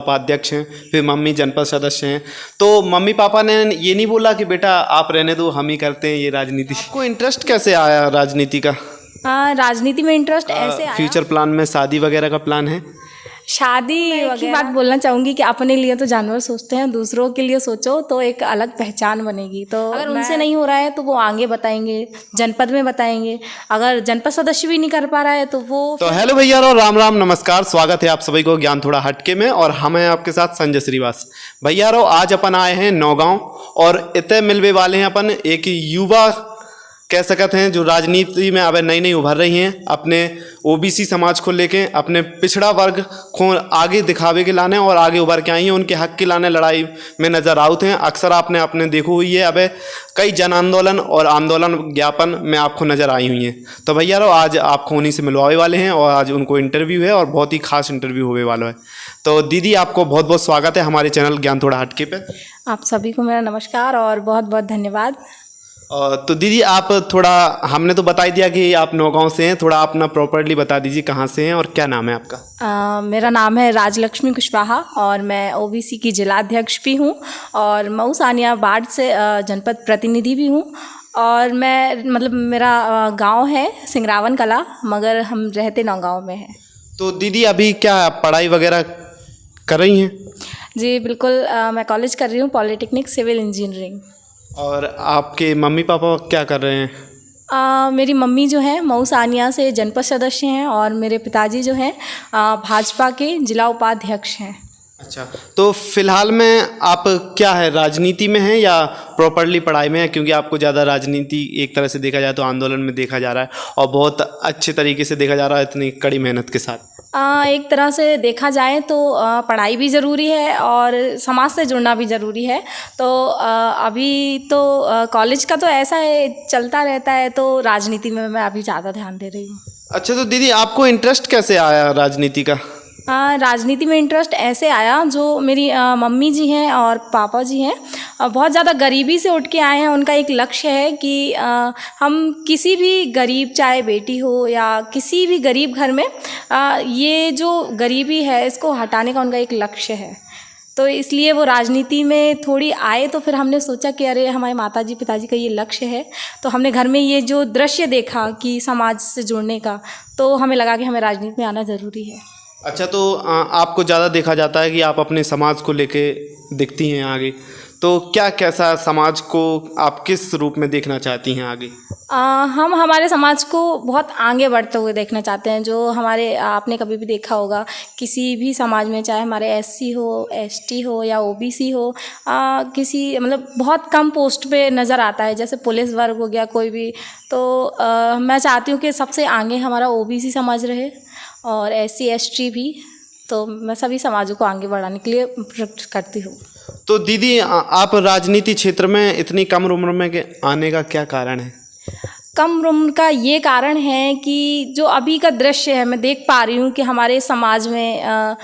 उपाध्यक्ष हैं, फिर मम्मी जनपद सदस्य हैं। तो मम्मी पापा ने ये नहीं बोला कि बेटा आप रहने दो, हम ही करते हैं ये राजनीति? आपको इंटरेस्ट कैसे आया राजनीति का? राजनीति में इंटरेस्ट ऐसे आया। फ्यूचर प्लान में शादी वगैरह का प्लान है? शादी एक ही बात बोलना चाहूँगी कि अपने लिए तो जानवर सोचते हैं, दूसरों के लिए सोचो तो एक अलग पहचान बनेगी। तो अगर उनसे नहीं हो रहा है तो वो आगे बताएंगे, जनपद में बताएंगे। अगर जनपद सदस्य भी नहीं कर पा रहा है तो वो तो हेलो भैया और राम राम नमस्कार, स्वागत है आप सभी को ज्ञान थोड़ा हटके में। और हम हैं आपके साथ संजय श्रीवास। भैया रो आज अपन आए हैं नौगांव और इतने मिलवे वाले हैं अपन एक युवा कह सकते हैं जो राजनीति में अब नई नई उभर रही हैं, अपने ओबीसी समाज को लेके, अपने पिछड़ा वर्ग को आगे दिखावे के लाने और आगे उभर के आई हैं, उनके हक के लाने लड़ाई में नजर आते हैं। अक्सर आपने अपने देखो हुई है, अब कई जन आंदोलन और आंदोलन ज्ञापन में आपको नजर आई हुई हैं। तो भैया रो आज आपको उन्हीं से मिलवाने वाले हैं और आज उनको इंटरव्यू है और बहुत ही खास इंटरव्यू होने वाला है। तो दीदी आपको बहुत बहुत स्वागत है हमारे चैनल ज्ञान थोड़ा हटके पे। आप सभी को मेरा नमस्कार और बहुत बहुत धन्यवाद। तो दीदी आप थोड़ा, हमने तो बता ही दिया कि आप नौगांव से हैं, थोड़ा अपना प्रॉपर्ली बता दीजिए कहाँ से हैं और क्या नाम है आपका? मेरा नाम है राजलक्ष्मी कुशवाहा और मैं ओबीसी की जिलाध्यक्ष भी हूँ और मऊ सानिया वार्ड से जनपद प्रतिनिधि भी हूँ। और मैं मतलब मेरा गांव है सिंगरावन कला, मगर हम रहते नौगांव में हैं। तो दीदी अभी क्या पढ़ाई वगैरह कर रही हैं? जी बिल्कुल, मैं कॉलेज कर रही हूँ, पॉलिटेक्निक सिविल इंजीनियरिंग। और आपके मम्मी पापा क्या कर रहे हैं? मेरी मम्मी जो है मऊ सानिया से जनपद सदस्य हैं और मेरे पिताजी जो हैं भाजपा के जिला उपाध्यक्ष हैं। अच्छा, तो फिलहाल में आप क्या है, राजनीति में हैं या प्रॉपरली पढ़ाई में है? क्योंकि आपको ज़्यादा राजनीति एक तरह से देखा जाए तो आंदोलन में देखा जा रहा है और बहुत अच्छे तरीके से देखा जा रहा है इतनी कड़ी मेहनत के साथ। एक तरह से देखा जाए तो पढ़ाई भी ज़रूरी है और समाज से जुड़ना भी ज़रूरी है। तो अभी तो कॉलेज का तो ऐसा है चलता रहता है, तो राजनीति में मैं अभी ज़्यादा ध्यान दे रही हूँ। अच्छा, तो दीदी आपको इंटरेस्ट कैसे आया राजनीति का? राजनीति में इंटरेस्ट ऐसे आया, जो मेरी मम्मी जी हैं और पापा जी हैं बहुत ज़्यादा गरीबी से उठ के आए हैं। उनका एक लक्ष्य है कि हम किसी भी गरीब, चाहे बेटी हो या किसी भी गरीब घर में, ये जो गरीबी है इसको हटाने का उनका एक लक्ष्य है। तो इसलिए वो राजनीति में थोड़ी आए, तो फिर हमने सोचा कि अरे हमारे माताजी पिताजी का ये लक्ष्य है, तो हमने घर में ये जो दृश्य देखा कि समाज से जुड़ने का, तो हमें लगा कि हमें राजनीति में आना ज़रूरी है। अच्छा, तो आपको ज़्यादा देखा जाता है कि आप अपने समाज को लेके दिखती हैं आगे, तो क्या कैसा समाज को आप किस रूप में देखना चाहती हैं आगे? हम हमारे समाज को बहुत आगे बढ़ते हुए देखना चाहते हैं। जो हमारे, आपने कभी भी देखा होगा किसी भी समाज में, चाहे हमारे एससी हो, एसटी हो या ओबीसी हो, किसी मतलब बहुत कम पोस्ट पे नज़र आता है, जैसे पुलिस वर्ग हो गया कोई भी। तो मैं चाहती हूँ कि सबसे आगे हमारा ओबीसी समाज रहे और एससी एसटी भी। तो मैं सभी समाजों को आगे बढ़ाने के लिए प्रयास करती हूँ। तो दीदी आप राजनीति क्षेत्र में इतनी कम उम्र में आने का क्या कारण है? कम उम्र का ये कारण है कि जो अभी का दृश्य है, मैं देख पा रही हूँ कि हमारे समाज में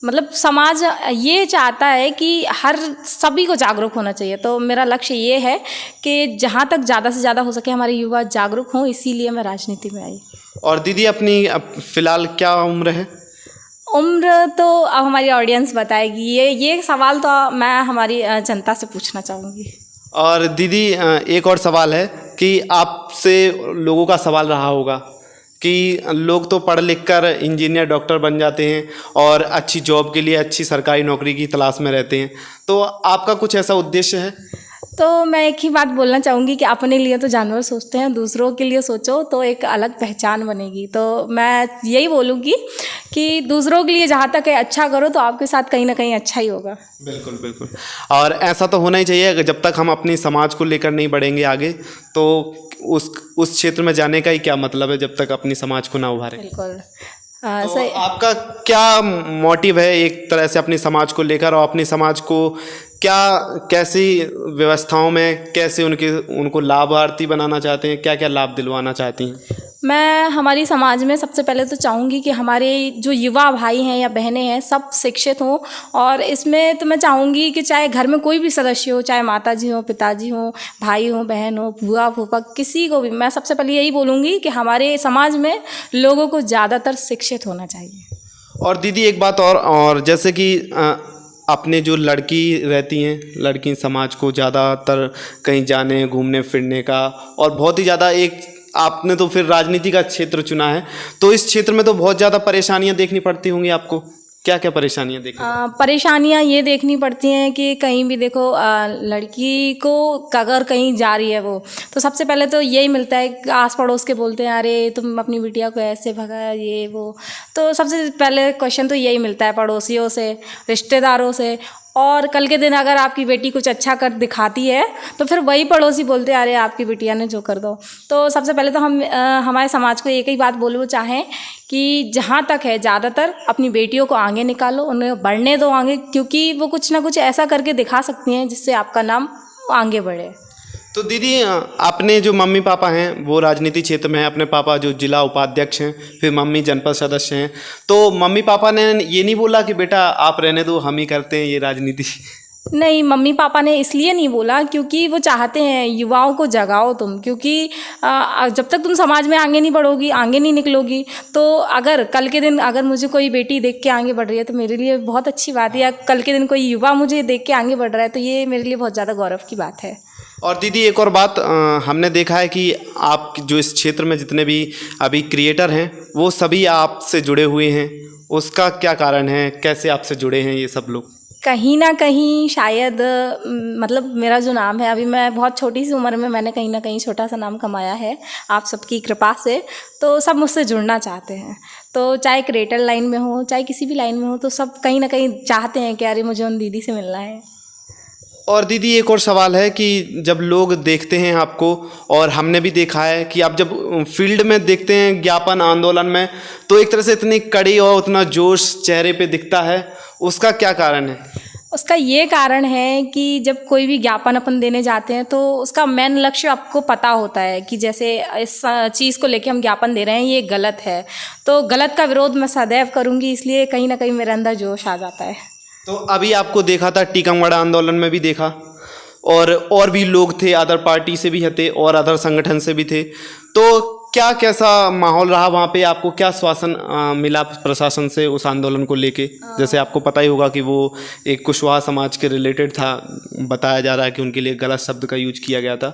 मतलब समाज ये चाहता है कि हर सभी को जागरूक होना चाहिए। तो मेरा लक्ष्य ये है कि जहाँ तक ज़्यादा से ज़्यादा हो सके हमारे युवा जागरूक हों, इसीलिए मैं राजनीति में आई। और दीदी अपनी फ़िलहाल क्या उम्र है? उम्र तो अब हमारी ऑडियंस बताएगी। ये सवाल तो मैं हमारी जनता से पूछना चाहूँगी। और दीदी एक और सवाल है कि आपसे लोगों का सवाल रहा होगा कि लोग तो पढ़ लिख कर इंजीनियर डॉक्टर बन जाते हैं और अच्छी जॉब के लिए, अच्छी सरकारी नौकरी की तलाश में रहते हैं, तो आपका कुछ ऐसा उद्देश्य है? तो मैं एक ही बात बोलना चाहूँगी कि अपने लिए तो जानवर सोचते हैं, दूसरों के लिए सोचो तो एक अलग पहचान बनेगी। तो मैं यही बोलूँगी कि दूसरों के लिए जहाँ तक है अच्छा करो, तो आपके साथ कहीं ना कहीं अच्छा ही होगा। बिल्कुल बिल्कुल, और ऐसा तो होना ही चाहिए। अगर जब तक हम अपनी समाज को लेकर नहीं बढ़ेंगे आगे, तो उस क्षेत्र में जाने का ही क्या मतलब है जब तक अपनी समाज को ना उभारें। बिल्कुल। तो आपका क्या मोटिव है एक तरह से अपनी समाज को लेकर, और अपनी समाज को क्या कैसी व्यवस्थाओं में कैसे उनको लाभार्थी बनाना चाहते हैं, क्या क्या लाभ दिलवाना चाहती हैं? मैं हमारी समाज में सबसे पहले तो चाहूँगी कि हमारे जो युवा भाई हैं या बहनें हैं सब शिक्षित हों। और इसमें तो मैं चाहूँगी कि चाहे घर में कोई भी सदस्य हो, चाहे माताजी हो, पिताजी हो, भाई हो, बहन हो, बुआ फूफा, किसी को भी मैं सबसे पहले यही बोलूँगी कि हमारे समाज में लोगों को ज़्यादातर शिक्षित होना चाहिए। और दीदी एक बात और जैसे कि अपने जो लड़की रहती हैं, लड़की समाज को ज़्यादातर कहीं जाने घूमने फिरने का और बहुत ही ज़्यादा एक आपने तो फिर राजनीति का क्षेत्र चुना है, तो इस क्षेत्र में तो बहुत ज़्यादा परेशानियां देखनी पड़ती होंगी आपको। क्या क्या परेशानियां देखनी? परेशानियां ये देखनी पड़ती हैं कि कहीं भी देखो लड़की को अगर कहीं जा रही है वो, तो सबसे पहले तो यही मिलता है कि आस पड़ोस के बोलते हैं अरे तुम अपनी बिटिया को ऐसे भगाया ये वो। तो सबसे पहले क्वेश्चन तो यही मिलता है पड़ोसियों से, रिश्तेदारों से। और कल के दिन अगर आपकी बेटी कुछ अच्छा कर दिखाती है तो फिर वही पड़ोसी बोलते हैं अरे आपकी बिटिया ने जो कर दो। तो सबसे पहले तो हम हमारे समाज को एक ही बात बोलना चाहें कि जहाँ तक है ज़्यादातर अपनी बेटियों को आगे निकालो, उन्हें बढ़ने दो आगे, क्योंकि वो कुछ ना कुछ ऐसा करके दिखा सकती हैं जिससे आपका नाम आगे बढ़े। तो दीदी अपने जो मम्मी पापा हैं वो राजनीति क्षेत्र में हैं, अपने पापा जो जिला उपाध्यक्ष हैं, फिर मम्मी जनपद सदस्य हैं, तो मम्मी पापा ने ये नहीं बोला कि बेटा आप रहने दो हम ही करते हैं ये राजनीति? नहीं, मम्मी पापा ने इसलिए नहीं बोला क्योंकि वो चाहते हैं युवाओं को जगाओ तुम, क्योंकि जब तक तुम समाज में आगे नहीं बढ़ोगी, आगे नहीं निकलोगी, तो अगर कल के दिन अगर मुझे कोई बेटी देख के आगे बढ़ रही है तो मेरे लिए बहुत अच्छी बात है, या कल के दिन कोई युवा मुझे देख के आगे बढ़ रहा है तो ये मेरे लिए बहुत ज़्यादा गौरव की बात है। और दीदी एक और बात हमने देखा है कि आप जो इस क्षेत्र में जितने भी अभी क्रिएटर हैं वो सभी आपसे जुड़े हुए हैं, उसका क्या कारण है, कैसे आपसे जुड़े हैं ये सब लोग? कहीं ना कहीं शायद मतलब मेरा जो नाम है, अभी मैं बहुत छोटी सी उम्र में मैंने कहीं ना कहीं छोटा सा नाम कमाया है आप सबकी कृपा से, तो सब मुझसे जुड़ना चाहते हैं। तो चाहे क्रिएटर लाइन में हो चाहे किसी भी लाइन में हो, तो सब कहीं ना कहीं चाहते हैं कि अरे मुझे उन दीदी से मिलना है। और दीदी एक और सवाल है कि जब लोग देखते हैं आपको, और हमने भी देखा है कि आप जब फील्ड में देखते हैं ज्ञापन आंदोलन में, तो एक तरह से इतनी कड़ी और उतना जोश चेहरे पे दिखता है, उसका क्या कारण है? उसका ये कारण है कि जब कोई भी ज्ञापन अपन देने जाते हैं तो उसका मेन लक्ष्य आपको पता होता है कि जैसे इस चीज़ को लेके हम ज्ञापन दे रहे हैं ये गलत है, तो गलत का विरोध मैं सदैव करूँगी, इसलिए कहीं ना कहीं मेरे अंदर जोश आ जाता है। तो अभी आपको देखा था टीकमगढ़ आंदोलन में भी देखा, और भी लोग थे, अदर पार्टी से भी थे और अदर संगठन से भी थे, तो क्या कैसा माहौल रहा वहाँ पे? आपको क्या आश्वासन मिला प्रशासन से उस आंदोलन को लेके? जैसे आपको पता ही होगा कि वो एक कुशवाहा समाज के रिलेटेड था, बताया जा रहा है कि उनके लिए गलत शब्द का यूज किया गया था,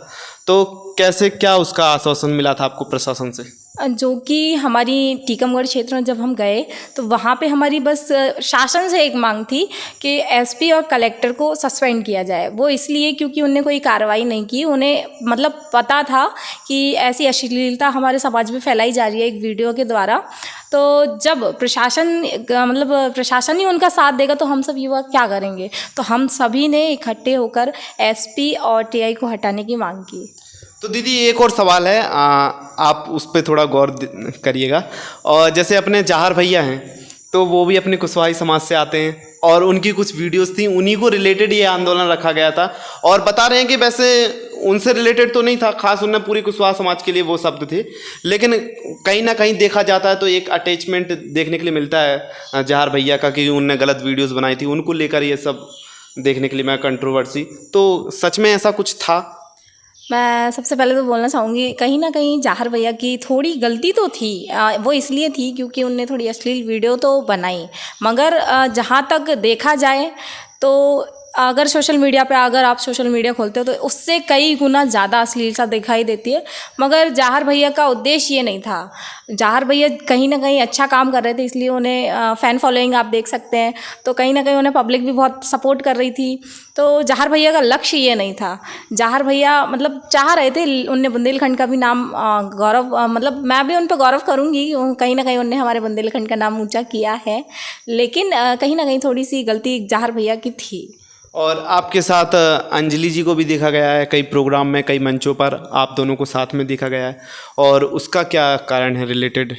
तो कैसे क्या उसका आश्वासन मिला था आपको प्रशासन से? जो कि हमारी टीकमगढ़ क्षेत्र में जब हम गए तो वहाँ पे हमारी बस शासन से एक मांग थी कि एसपी और कलेक्टर को सस्पेंड किया जाए। वो इसलिए क्योंकि उन्होंने कोई कार्रवाई नहीं की, उन्हें मतलब पता था कि ऐसी अश्लीलता हमारे समाज में फैलाई जा रही है एक वीडियो के द्वारा। तो जब प्रशासन ही उनका साथ देगा तो हम सब युवा क्या करेंगे, तो हम सभी ने इकट्ठे होकर एसपी और टीआई को हटाने की मांग की। तो दीदी एक और सवाल है, आप उस पर थोड़ा गौर करिएगा। और जैसे अपने जहार भैया हैं तो वो भी अपने कुशवाही समाज से आते हैं, और उनकी कुछ वीडियोस थी, उन्हीं को रिलेटेड ये आंदोलन रखा गया था, और बता रहे हैं कि वैसे उनसे रिलेटेड तो नहीं था खास, उनने पूरी कुशवाहा समाज के लिए वो शब्द थे, लेकिन कहीं ना कहीं देखा जाता है तो एक अटैचमेंट देखने के लिए मिलता है जहार भैया का कि उनने गलत वीडियोज़ बनाई थी, उनको लेकर ये सब देखने के लिए मैं कंट्रोवर्सी, तो सच में ऐसा कुछ था? मैं सबसे पहले तो बोलना चाहूँगी कहीं ना कहीं जहार भैया की थोड़ी गलती तो थी। वो इसलिए थी क्योंकि उनने थोड़ी अश्लील वीडियो तो बनाई, मगर जहाँ तक देखा जाए तो अगर सोशल मीडिया पे अगर आप सोशल मीडिया खोलते हो तो उससे कई गुना ज़्यादा अश्लीलता दिखाई देती है। मगर जहार भैया का उद्देश्य ये नहीं था। जहार भैया कहीं ना कहीं अच्छा काम कर रहे थे, इसलिए उन्हें फ़ैन फॉलोइंग आप देख सकते हैं, तो कहीं ना कहीं उन्हें पब्लिक भी बहुत सपोर्ट कर रही थी। तो जहार भैया का लक्ष्य ये नहीं था। जहार भैया मतलब चाह रहे थे, उनने बुंदेलखंड का भी नाम गौरव मतलब मैं भी उन पर गौरव करूँगी, कहीं ना कहीं उनने हमारे बुंदेलखंड का नाम ऊँचा किया है, लेकिन कहीं ना कहीं थोड़ी सी गलती जहार भैया की थी। और आपके साथ अंजलि जी को भी देखा गया है कई प्रोग्राम में, कई मंचों पर आप दोनों को साथ में देखा गया है, और उसका क्या कारण है रिलेटेड?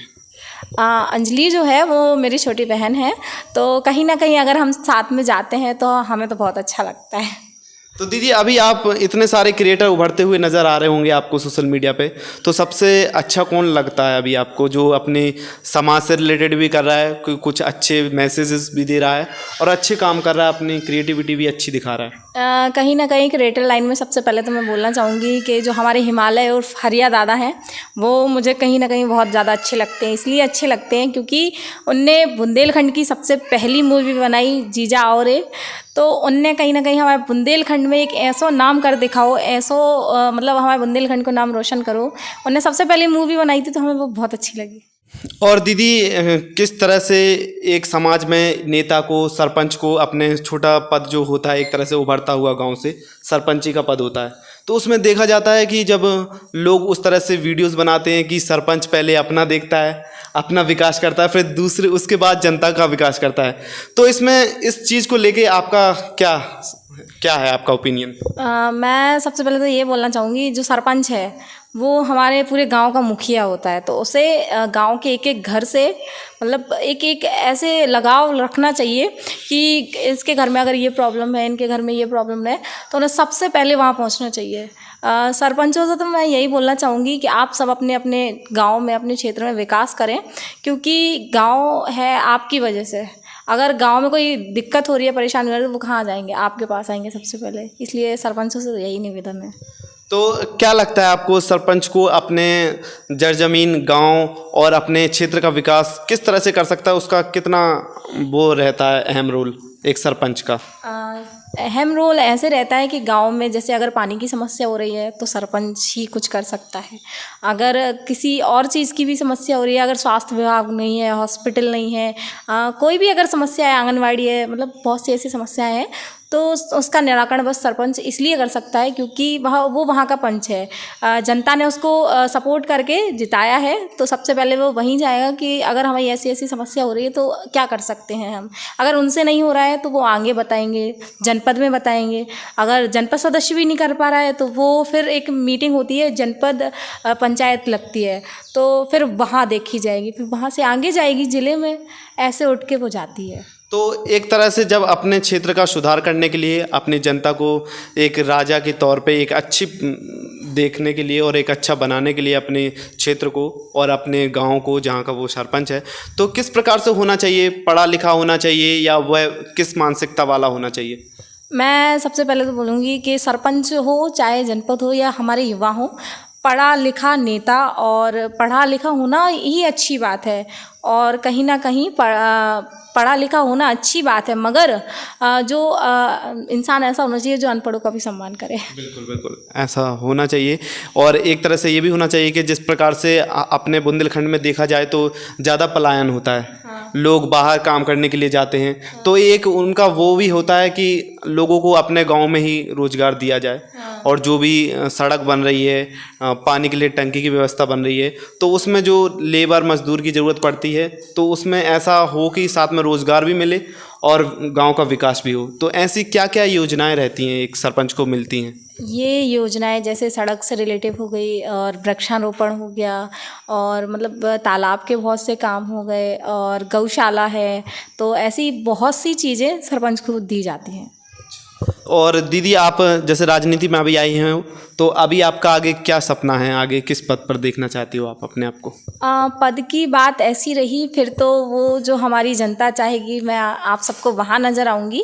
अंजलि जो है वो मेरी छोटी बहन है, तो कहीं ना कहीं अगर हम साथ में जाते हैं तो हमें तो बहुत अच्छा लगता है। तो दीदी अभी आप इतने सारे क्रिएटर उभरते हुए नज़र आ रहे होंगे आपको सोशल मीडिया पे, तो सबसे अच्छा कौन लगता है अभी आपको, जो अपने समाज से रिलेटेड भी कर रहा है, कुछ अच्छे मैसेजेस भी दे रहा है और अच्छे काम कर रहा है, अपनी क्रिएटिविटी भी अच्छी दिखा रहा है? कहीं ना कहीं क्रिएटर लाइन में सबसे पहले तो मैं बोलना चाहूँगी कि जो हमारे हिमालय और हरिया दादा हैं वो मुझे कहीं ना कहीं बहुत ज़्यादा अच्छे लगते हैं। इसलिए अच्छे लगते हैं क्योंकि उनने बुंदेलखंड की सबसे पहली मूवी बनाई जीजा और तो उनने कहीं ना कहीं हमारे बुंदेलखंड में एक ऐसो नाम कर दिखाओ, ऐसो मतलब हमारे बुंदेलखंड को नाम रोशन करो। उनने सबसे पहले मूवी बनाई थी तो हमें वो बहुत अच्छी लगी। और दीदी किस तरह से एक समाज में नेता को, सरपंच को, अपने छोटा पद जो होता है एक तरह से उभरता हुआ गांव से सरपंची का पद होता है, तो उसमें देखा जाता है कि जब लोग उस तरह से वीडियोस बनाते हैं कि सरपंच पहले अपना देखता है, अपना विकास करता है, फिर दूसरे उसके बाद जनता का विकास करता है, तो इसमें इस चीज़ को लेके आपका क्या है आपका ओपिनियन? मैं सबसे पहले तो ये बोलना चाहूँगी, जो सरपंच है वो हमारे पूरे गांव का मुखिया होता है, तो उसे गांव के एक एक घर से मतलब एक एक ऐसे लगाव रखना चाहिए कि इसके घर में अगर ये प्रॉब्लम है, इनके घर में ये प्रॉब्लम है, तो उन्हें सबसे पहले वहाँ पहुँचना चाहिए। सरपंचों से तो मैं यही बोलना चाहूँगी कि आप सब अपने अपने गांव में, अपने क्षेत्र में विकास करें, क्योंकि गांव है आपकी वजह से। अगर गांव में कोई दिक्कत हो रही है, परेशानी हो रही है, तो वो कहाँ जाएंगे? आपके पास आएंगे सबसे पहले। इसलिए सरपंचों से यही निवेदन है। तो क्या लगता है आपको, सरपंच को अपने जरजमीन गांव और अपने क्षेत्र का विकास किस तरह से कर सकता है? उसका कितना वो रहता है अहम रोल एक सरपंच का? अहम रोल ऐसे रहता है कि गांव में जैसे अगर पानी की समस्या हो रही है तो सरपंच ही कुछ कर सकता है। अगर किसी और चीज़ की भी समस्या हो रही है, अगर स्वास्थ्य विभाग नहीं है, हॉस्पिटल नहीं है, कोई भी अगर समस्या है, आंगनवाड़ी है, मतलब बहुत सी ऐसी समस्याएं हैं, तो उसका निराकरण बस सरपंच इसलिए कर सकता है क्योंकि वो वहाँ का पंच है। जनता ने उसको सपोर्ट करके जिताया है, तो सबसे पहले वो वहीं जाएगा कि अगर हमें ऐसी ऐसी समस्या हो रही है तो क्या कर सकते हैं हम। अगर उनसे नहीं हो रहा है तो वो आगे बताएंगे, जनपद में बताएंगे। अगर जनपद सदस्य भी नहीं कर पा रहा है तो वो फिर एक मीटिंग होती है, जनपद पंचायत लगती है, तो फिर वहाँ देखी जाएगी, फिर वहाँ से आगे जाएगी जिले में, ऐसे उठ के वो जाती है। तो एक तरह से जब अपने क्षेत्र का सुधार करने के लिए, अपनी जनता को एक राजा के तौर पे एक अच्छी देखने के लिए और एक अच्छा बनाने के लिए अपने क्षेत्र को और अपने गांव को, जहां का वो सरपंच है, तो किस प्रकार से होना चाहिए? पढ़ा लिखा होना चाहिए या वह किस मानसिकता वाला होना चाहिए? मैं सबसे पहले तो बोलूँगी कि सरपंच हो, चाहे जनपद हो या हमारे युवा हो, पढ़ा लिखा नेता और पढ़ा लिखा होना ही अच्छी बात है। और कहीं ना कहीं पढ़ा लिखा होना अच्छी बात है, मगर जो इंसान ऐसा होना चाहिए जो अनपढ़ों का भी सम्मान करे। बिल्कुल बिल्कुल ऐसा होना चाहिए। और एक तरह से ये भी होना चाहिए कि जिस प्रकार से अपने बुंदेलखंड में देखा जाए तो ज़्यादा पलायन होता है। हाँ। लोग बाहर काम करने के लिए जाते हैं। हाँ। तो एक उनका वो भी होता है कि लोगों को अपने गांव में ही रोजगार दिया जाए। हाँ। और जो भी सड़क बन रही है, पानी के लिए टंकी की व्यवस्था बन रही है, तो उसमें जो लेबर मजदूर की ज़रूरत पड़ती है, तो उसमें ऐसा हो कि साथ में रोज़गार भी मिले और गांव का विकास भी हो। तो ऐसी क्या क्या योजनाएं रहती हैं एक सरपंच को मिलती हैं? ये योजनाएं जैसे सड़क से रिलेटिव हो गई, और वृक्षारोपण हो गया, और मतलब तालाब के बहुत से काम हो गए, और गौशाला है, तो ऐसी बहुत सी चीज़ें सरपंच को दी जाती हैं। और दीदी, आप जैसे राजनीति में अभी आई हैं, तो अभी आपका आगे क्या सपना है? आगे किस पद पर देखना चाहती हो आप अपने आप को? पद की बात ऐसी रही फिर तो वो जो हमारी जनता चाहेगी, मैं आप सबको वहाँ नज़र आऊँगी।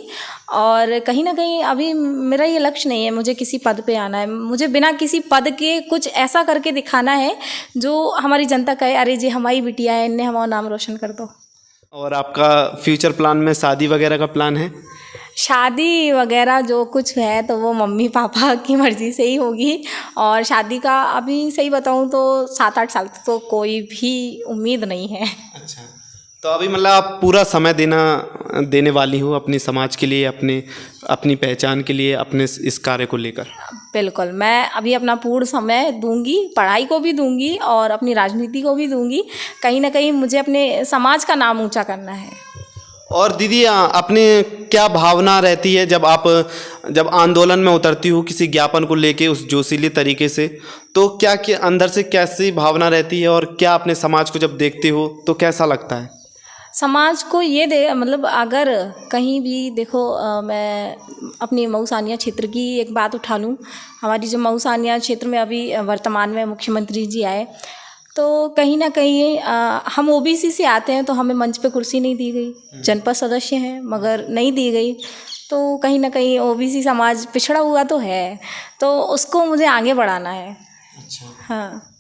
और कहीं ना कहीं अभी मेरा ये लक्ष्य नहीं है मुझे किसी पद पे आना है। मुझे बिना किसी पद के कुछ ऐसा करके दिखाना है जो हमारी जनता कहे, अरे जी हमारी बिटिया है, इनने हमारा नाम रोशन कर दो। और आपका फ्यूचर प्लान में शादी वगैरह का प्लान है? शादी वगैरह जो कुछ है तो वो मम्मी पापा की मर्ज़ी से ही होगी। और शादी का अभी सही बताऊं तो 7-8 साल तो कोई भी उम्मीद नहीं है। अच्छा, तो अभी मतलब आप पूरा समय देने वाली हो अपने समाज के लिए, अपनी पहचान के लिए, अपने इस कार्य को लेकर? बिल्कुल, मैं अभी अपना पूर्ण समय दूंगी, पढ़ाई को भी दूंगी और अपनी राजनीति को भी दूंगी। कहीं ना कहीं मुझे अपने समाज का नाम ऊंचा करना है। और दीदी, अपने क्या भावना रहती है जब आंदोलन में उतरती हो किसी ज्ञापन को लेके उस जोशीले तरीके से, तो क्या अंदर से कैसी भावना रहती है और क्या अपने समाज को जब देखते हो तो कैसा लगता है? समाज को ये दे, मतलब अगर कहीं भी देखो, मैं अपनी मऊ सानिया क्षेत्र की एक बात उठा लूँ। हमारी जो मऊ सानिया क्षेत्र में अभी वर्तमान में मुख्यमंत्री जी आए, तो कहीं ना कहीं हम ओबीसी से आते हैं, तो हमें मंच पे कुर्सी नहीं दी गई। जनपद सदस्य हैं मगर नहीं दी गई, तो कहीं ना कहीं ओबीसी समाज पिछड़ा हुआ तो है, तो उसको मुझे आगे बढ़ाना है। अच्छा। हाँ,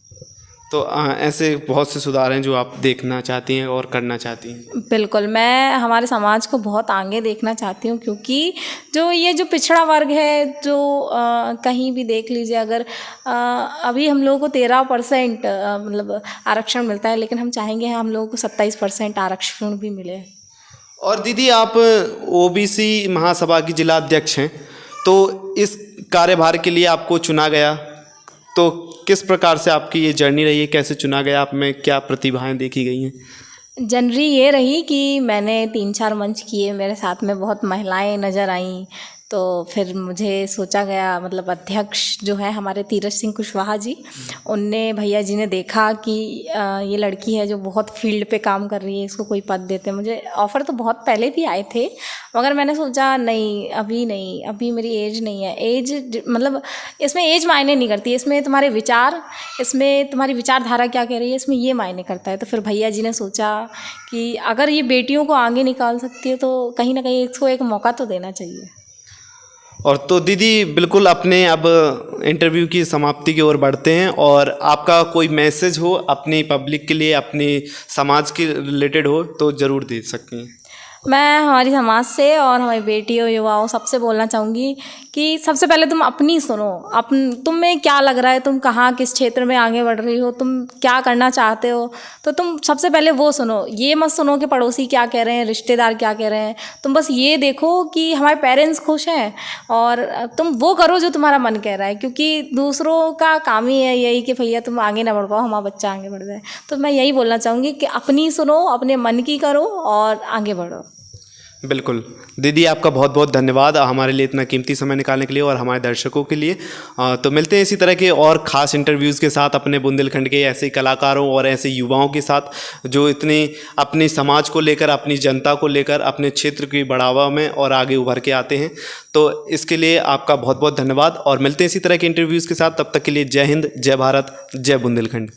तो ऐसे बहुत से सुधार हैं जो आप देखना चाहती हैं और करना चाहती हैं। बिल्कुल, मैं हमारे समाज को बहुत आगे देखना चाहती हूँ, क्योंकि जो ये जो पिछड़ा वर्ग है, जो कहीं भी देख लीजिए, अगर अभी हम लोगों को 13% मतलब आरक्षण मिलता है, लेकिन हम चाहेंगे हम लोगों को 27% आरक्षण भी मिले। और दीदी, आप ओबीसी महासभा की जिला अध्यक्ष हैं, तो इस कार्यभार के लिए आपको चुना गया, तो किस प्रकार से आपकी ये जर्नी रही है, कैसे चुना गया, आप में क्या प्रतिभाएं देखी गई हैं? जनरी ये रही कि मैंने 3-4 मंच किए, मेरे साथ में बहुत महिलाएं नज़र आईं, तो फिर मुझे सोचा गया, मतलब अध्यक्ष जो है हमारे तीरथ सिंह कुशवाहा जी, उनने, भैया जी ने देखा कि ये लड़की है जो बहुत फील्ड पे काम कर रही है, इसको कोई पद देते। मुझे ऑफ़र तो बहुत पहले भी आए थे, मगर मैंने सोचा नहीं, अभी नहीं, अभी मेरी एज नहीं है। एज मतलब इसमें एज मायने नहीं करती, इसमें तुम्हारे विचार, इसमें तुम्हारी विचारधारा क्या कह रही है, इसमें ये मायने करता है। तो फिर भैया जी ने सोचा कि अगर ये बेटियों को आगे निकाल सकती है, तो कहीं ना कहीं इसको एक मौका तो देना चाहिए। और तो दीदी, बिल्कुल अपने अब इंटरव्यू की समाप्ति की ओर बढ़ते हैं, और आपका कोई मैसेज हो अपनी पब्लिक के लिए, अपने समाज के रिलेटेड हो, तो ज़रूर दे सकती हैं। मैं हमारी समाज से और हमारी बेटियों, युवाओं, सबसे बोलना चाहूँगी कि सबसे पहले तुम अपनी सुनो, तुम में क्या लग रहा है, तुम कहाँ किस क्षेत्र में आगे बढ़ रही हो, तुम क्या करना चाहते हो, तो तुम सबसे पहले वो सुनो। ये मत सुनो कि पड़ोसी क्या कह रहे हैं, रिश्तेदार क्या कह रहे हैं, तुम बस ये देखो कि हमारे पेरेंट्स खुश हैं, और तुम वो करो जो तुम्हारा मन कह रहा है, क्योंकि दूसरों का काम ही है यही कि भैया तुम आगे ना बढ़ पाओ, हमारा बच्चा आगे बढ़ जाए। तो मैं यही बोलना चाहूँगी कि अपनी सुनो, अपने मन की करो और आगे बढ़ो। बिल्कुल दीदी, आपका बहुत बहुत धन्यवाद हमारे लिए इतना कीमती समय निकालने के लिए और हमारे दर्शकों के लिए। तो मिलते हैं इसी तरह के और ख़ास इंटरव्यूज़ के साथ अपने बुंदेलखंड के ऐसे कलाकारों और ऐसे युवाओं के साथ, जो इतने अपने समाज को लेकर, अपनी जनता को लेकर, अपने क्षेत्र की बढ़ावा में और आगे उभर के आते हैं। तो इसके लिए आपका बहुत बहुत धन्यवाद, और मिलते हैं इसी तरह के इंटरव्यूज़ के साथ। तब तक के लिए जय हिंद, जय भारत, जय बुंदेलखंड।